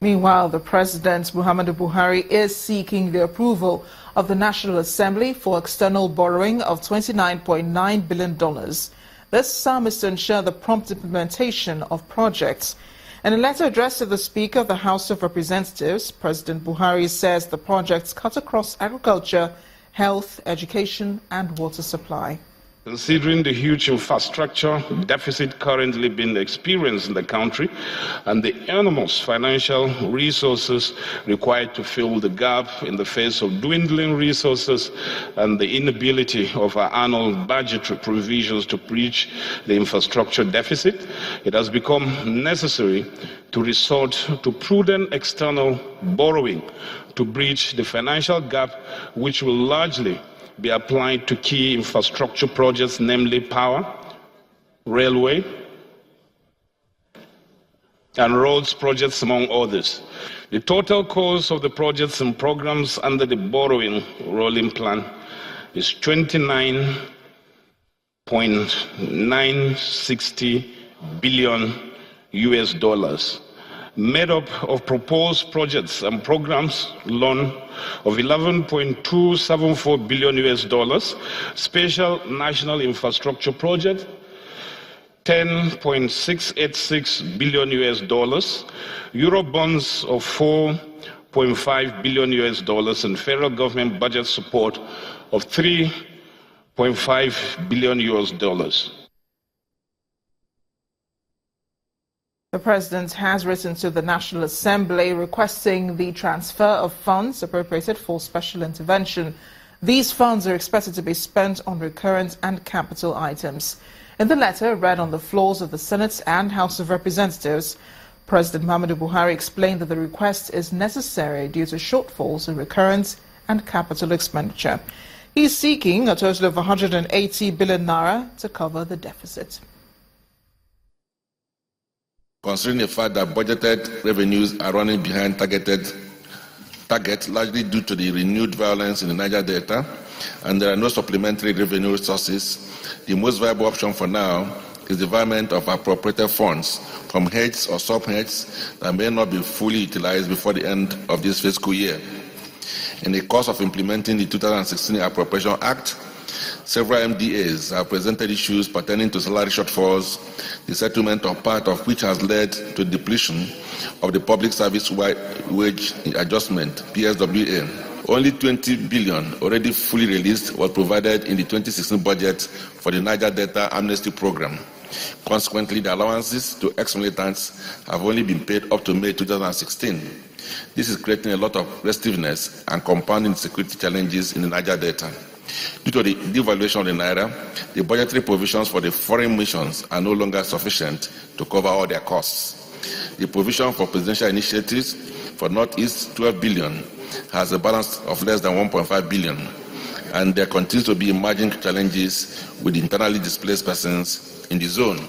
Meanwhile, the President, Muhammadu Buhari, is seeking the approval of the National Assembly for external borrowing of $29.9 billion. This sum is to ensure the prompt implementation of projects. In a letter addressed to the Speaker of the House of Representatives, President Buhari says the projects cut across agriculture, health, education and water supply. Considering the huge infrastructure deficit currently being experienced in the country and the enormous financial resources required to fill the gap in the face of dwindling resources and the inability of our annual budgetary provisions to breach the infrastructure deficit, it has become necessary to resort to prudent external borrowing to breach the financial gap, which will largely be applied to key infrastructure projects, namely power, railway, and roads projects, among others. The total cost of the projects and programs under the borrowing rolling plan is $29.960 billion, made up of proposed projects and programs loan of $11.274 billion, special national infrastructure project $10.686 billion, Euro bonds of $4.5 billion, and federal government budget support of $3.5 billion. The President has written to the National Assembly requesting the transfer of funds appropriated for special intervention. These funds are expected to be spent on recurrent and capital items. In the letter read on the floors of the Senate and House of Representatives, President Muhammadu Buhari explained that the request is necessary due to shortfalls in recurrent and capital expenditure. He is seeking a total of 180 billion naira to cover the deficit. Considering the fact that budgeted revenues are running behind target, largely due to the renewed violence in the Niger Delta, and there are no supplementary revenue sources, the most viable option for now is the development of appropriated funds from heads or sub-heads that may not be fully utilized before the end of this fiscal year. In the course of implementing the 2016 Appropriation Act, several MDAs have presented issues pertaining to salary shortfalls, the settlement of part of which has led to depletion of the Public Service Wage Adjustment, PSWA. Only 20 billion already fully released was provided in the 2016 budget for the Niger Delta Amnesty Program. Consequently, the allowances to ex-militants have only been paid up to May 2016. This is creating a lot of restiveness and compounding security challenges in the Niger Delta. Due to the devaluation of the Naira, the budgetary provisions for the foreign missions are no longer sufficient to cover all their costs. The provision for presidential initiatives for Northeast 12 billion has a balance of less than 1.5 billion, and there continues to be emerging challenges with internally displaced persons in the zone.